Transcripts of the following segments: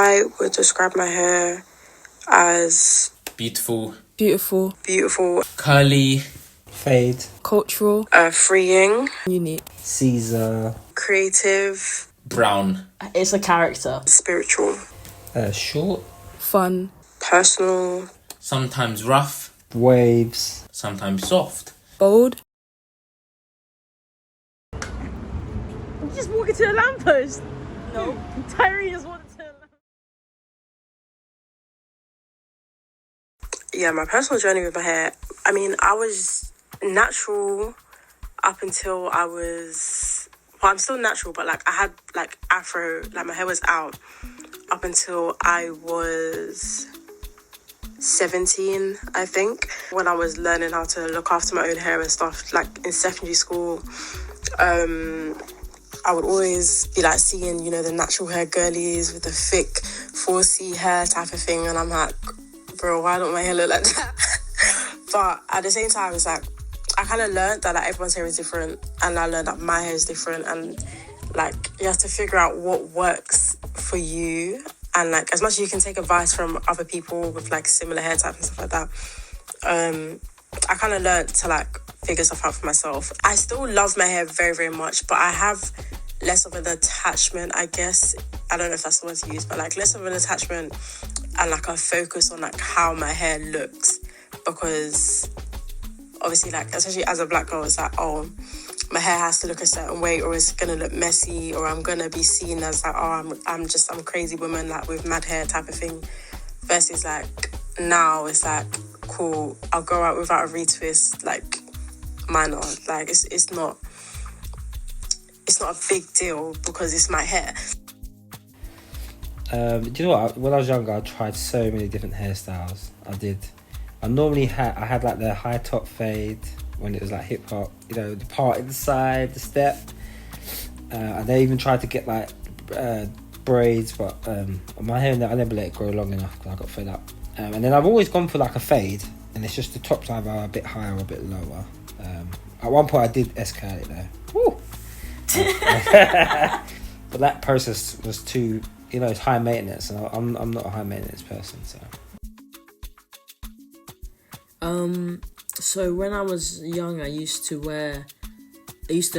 I would describe my hair as beautiful, curly, fade, cultural, freeing, unique, Caesar, creative, brown. It's a character. Spiritual, short, fun, personal, sometimes rough, waves, sometimes soft, bold. I'm just walking to a lamppost. No. Tyree just wanted to. Yeah, my personal journey with my hair. I mean, I was natural up until I was... Well, I'm still natural, but, like, I had, like, afro... Like, my hair was out up until I was 17, I think. When I was learning how to look after my own hair and stuff, like, in secondary school, I would always be, like, seeing, you know, the natural hair girlies with the thick 4C hair type of thing, and I'm like... Bro, why don't my hair look like that? But at the same time, it's like, I kind of learned that, like, everyone's hair is different, and I learned that my hair is different, and, like, you have to figure out what works for you, and, like, as much as you can take advice from other people with, like, similar hair types and stuff like that, I kind of learned to, like, figure stuff out for myself. I still love my hair very, very much, but I have less of an attachment, I guess. I don't know if that's the word to use, but, like, less of an attachment and, like, a focus on, like, how my hair looks, because obviously, like, especially as a black girl, it's like, oh, my hair has to look a certain way, or it's gonna look messy, or I'm gonna be seen as, like, oh, I'm just some crazy woman, like, with mad hair type of thing, versus, like, now it's like, cool, I'll go out without a retwist, like, minor, like, it's not a big deal because it's my hair. Do you know what? When I was younger, I tried so many different hairstyles. I did. I had like the high top fade when it was like hip hop. You know, the part in the side, the step. And I even tried to get like braids, but my hair, I never let it grow long enough because I got fed up. And then I've always gone for like a fade, and it's just the tops either a bit higher or a bit lower. At one point, I did S-curl it though. Woo! But that process was too, you know, it's high maintenance, and I'm not a high maintenance person, so. So when I was young, I used to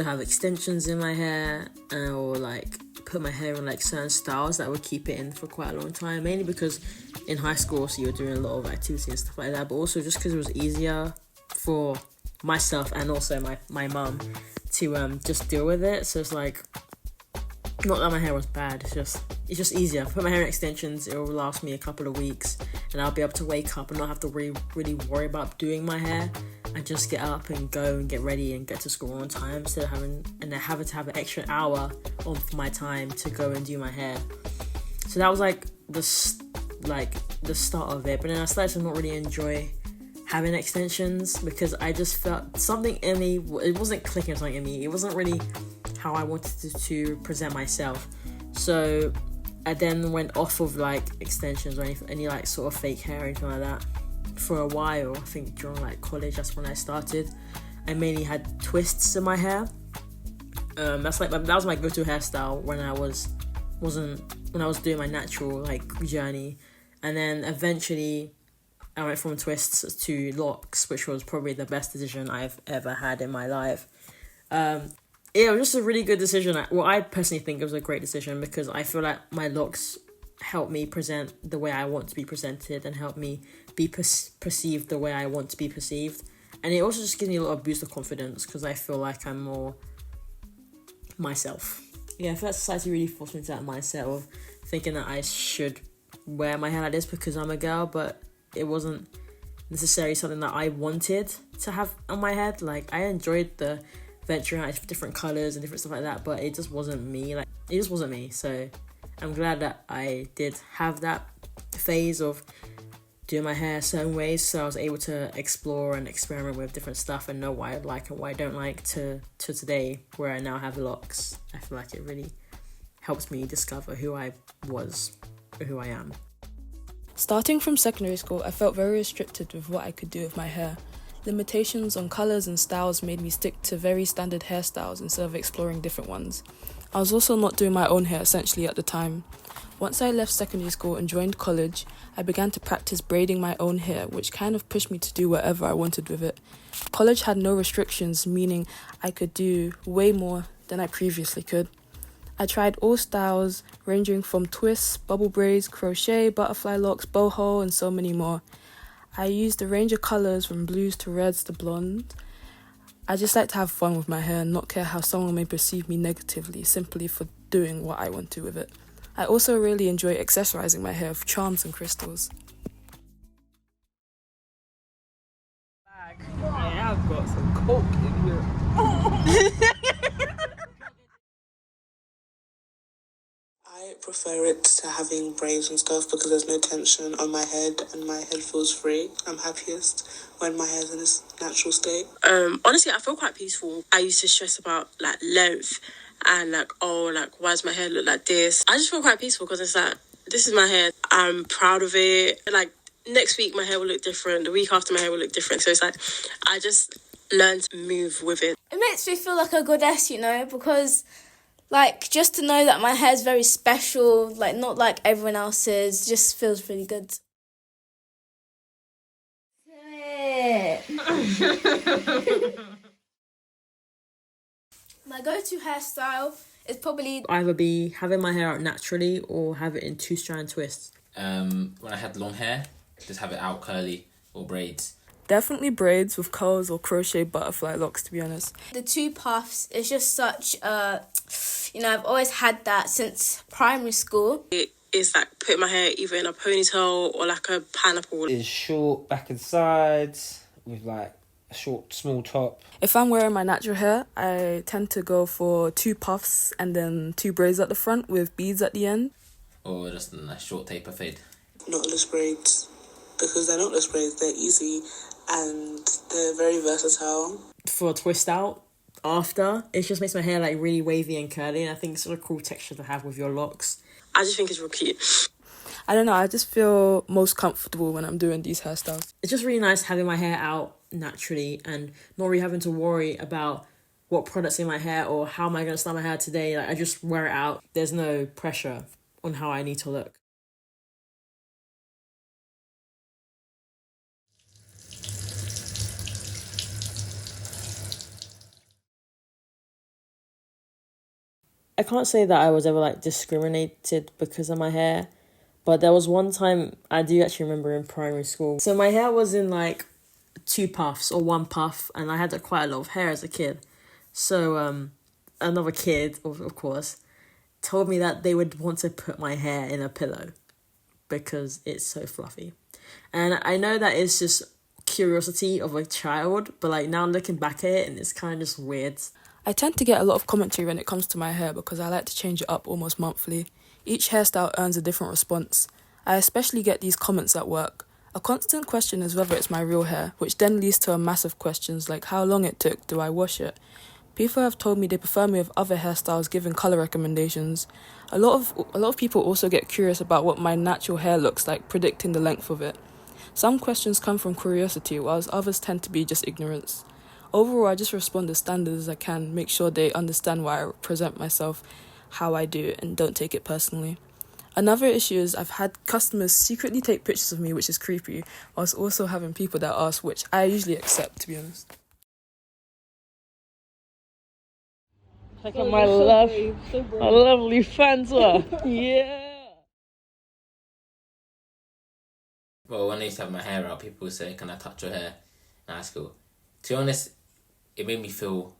have extensions in my hair, or like put my hair in like certain styles that would keep it in for quite a long time, mainly because in high school, so you're doing a lot of activity and stuff like that, but also just because it was easier for myself and also my mum to just deal with it. So it's like, not that my hair was bad, it's just easier. Put my hair in extensions, it will last me a couple of weeks, and I'll be able to wake up and not have to really worry about doing my hair, and just get up and go and get ready and get to school on time, instead of having to have an extra hour of my time to go and do my hair. So that was like the start of it. But then I started to not really enjoy having extensions, because I just felt something in me, it wasn't clicking, something in me, it wasn't really how I wanted to present myself. So I then went off of like extensions or any like sort of fake hair or anything like that for a while. I think during like college, that's when I started. I mainly had twists in my hair. That was my go-to hairstyle when I was doing my natural like journey. And then eventually I went from twists to locks, which was probably the best decision I've ever had in my life. It was just a really good decision. Well, I personally think it was a great decision, because I feel like my locks help me present the way I want to be presented, and help me be perceived the way I want to be perceived. And it also just gives me a lot of boost of confidence, because I feel like I'm more myself. Yeah, I feel like society really forced me to that mindset of thinking that I should wear my hair like this because I'm a girl, but it wasn't necessarily something that I wanted to have on my head. Like, I enjoyed the venturing out different colours and different stuff like that, but it just wasn't me. Like, it just wasn't me. So I'm glad that I did have that phase of doing my hair certain ways, so I was able to explore and experiment with different stuff and know what I like and what I don't like, to today, where I now have locks. I feel like it really helps me discover who I was or who I am. Starting from secondary school, I felt very restricted with what I could do with my hair. Limitations on colours and styles made me stick to very standard hairstyles instead of exploring different ones. I was also not doing my own hair essentially at the time. Once I left secondary school and joined college, I began to practice braiding my own hair, which kind of pushed me to do whatever I wanted with it. College had no restrictions, meaning I could do way more than I previously could. I tried all styles, ranging from twists, bubble braids, crochet, butterfly locks, boho, and so many more. I used a range of colours from blues to reds to blonde. I just like to have fun with my hair and not care how someone may perceive me negatively simply for doing what I want to with it. I also really enjoy accessorising my hair with charms and crystals. I have got some coke in here. I prefer it to having braids and stuff because there's no tension on my head and my head feels free. I'm happiest when my hair's in its natural state. Honestly, I feel quite peaceful. I used to stress about like length and like, oh, like why does my hair look like this? I just feel quite peaceful because it's like, this is my hair. I'm proud of it. Like next week my hair will look different. The week after my hair will look different. So it's like, I just learned to move with it. It makes me feel like a goddess, you know, because like just to know that my hair is very special, like not like everyone else's, just feels really good. My go-to hairstyle is probably Either be having my hair out naturally or have it in 2-strand twists. When I had long hair, just have it out curly or braids. Definitely braids with curls or crochet butterfly locks, to be honest. the two puffs. It's just such I've always had that since primary school. It is like putting my hair either in a ponytail or like a pineapple. It's short back and sides with like a short small top. If I'm wearing my natural hair, I tend to go for 2 puffs and then 2 braids at the front with beads at the end. Or just a nice short taper fade. Knotless braids because they're knotless braids, they're easy and they're very versatile. For a twist out after, it just makes my hair like really wavy and curly, and I think it's sort of cool texture to have with your locks. I just think it's real cute. I don't know, I just feel most comfortable when I'm doing these hairstyles. It's just really nice having my hair out naturally and not really having to worry about what products in my hair or how am I going to style my hair today. Like I just wear it out. There's no pressure on how I need to look. I can't say that I was ever like discriminated because of my hair, but there was one time I do actually remember in primary school. So my hair was in like 2 puffs or 1 puff, and I had quite a lot of hair as a kid. So another kid, of course, told me that they would want to put my hair in a pillow because it's so fluffy. And I know that it's just curiosity of a child, but like now looking back at it, and it's kind of just weird. I tend to get a lot of commentary when it comes to my hair because I like to change it up almost monthly. Each hairstyle earns a different response. I especially get these comments at work. A constant question is whether it's my real hair, which then leads to massive questions like how long it took, do I wash it? People have told me they prefer me with other hairstyles giving colour recommendations. A lot of people also get curious about what my natural hair looks like, predicting the length of it. Some questions come from curiosity, whilst others tend to be just ignorance. Overall, I just respond as standard as I can, make sure they understand why I present myself how I do and don't take it personally. Another issue is I've had customers secretly take pictures of me, which is creepy, whilst also having people that ask, which I usually accept, to be honest. Look at my lovely Fanta. Yeah. Well, when I used to have my hair out, people would say, "Can I touch your hair?" in high school. To be honest, it made me feel...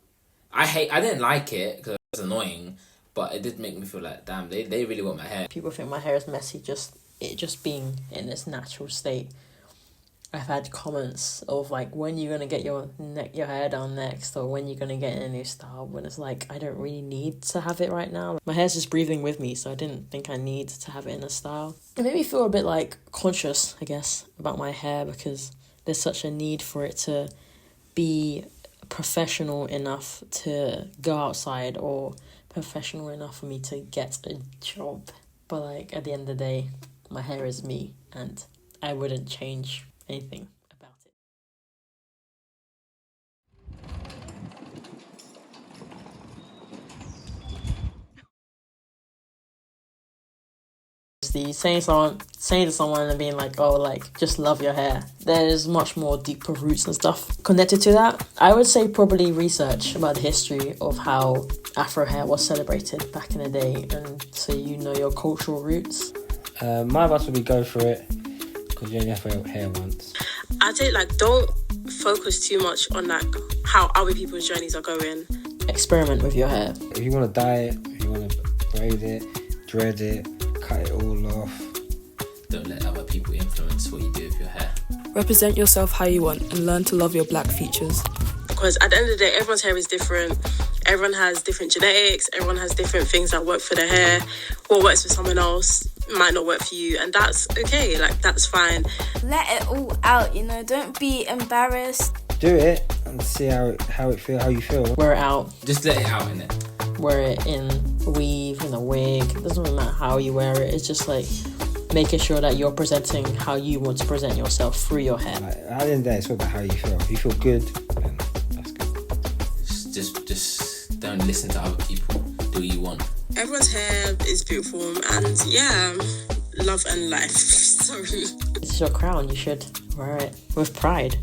I didn't like it because it was annoying, but it did make me feel like, damn, they really want my hair. People think my hair is messy, just being in its natural state. I've had comments of like, when you're gonna get your hair done next, or when you're gonna get in a new style, when it's like, I don't really need to have it right now. My hair's just breathing with me, so I didn't think I need to have it in a style. It made me feel a bit like conscious, I guess, about my hair, because there's such a need for it to be professional enough to go outside or professional enough for me to get a job. But like at the end of the day, my hair is me and I wouldn't change anything about it. honestly, saying to someone and being like, oh, like, just love your hair. There's much more deeper roots and stuff connected to that. I would say probably research about the history of how Afro hair was celebrated back in the day, and so you know your cultural roots. My advice would be go for it, because you only have hair once. I'd say, like, don't focus too much on, like, how other people's journeys are going. Experiment with your hair. If you want to dye it, if you want to braid it, dread it, cut it all off. Don't let other people influence what you do with your hair. Represent yourself how you want and learn to love your black features. Because at the end of the day, everyone's hair is different. Everyone has different genetics. Everyone has different things that work for their hair. What works for someone else might not work for you, and that's okay. Like, that's fine. Let it all out, you know. Don't be embarrassed. Do it and see how you feel. Wear it out. Just let it out, innit? Wear it in a weave, in a wig. It doesn't really matter how you wear it. It's just like making sure that you're presenting how you want to present yourself through your hair. Like, at the end of the day, it's all about how you feel. If you feel good, then that's good. Just don't listen to other people. Do what you want. Everyone's hair is beautiful, and yeah, love and life. Sorry. It's your crown. You should wear it with pride.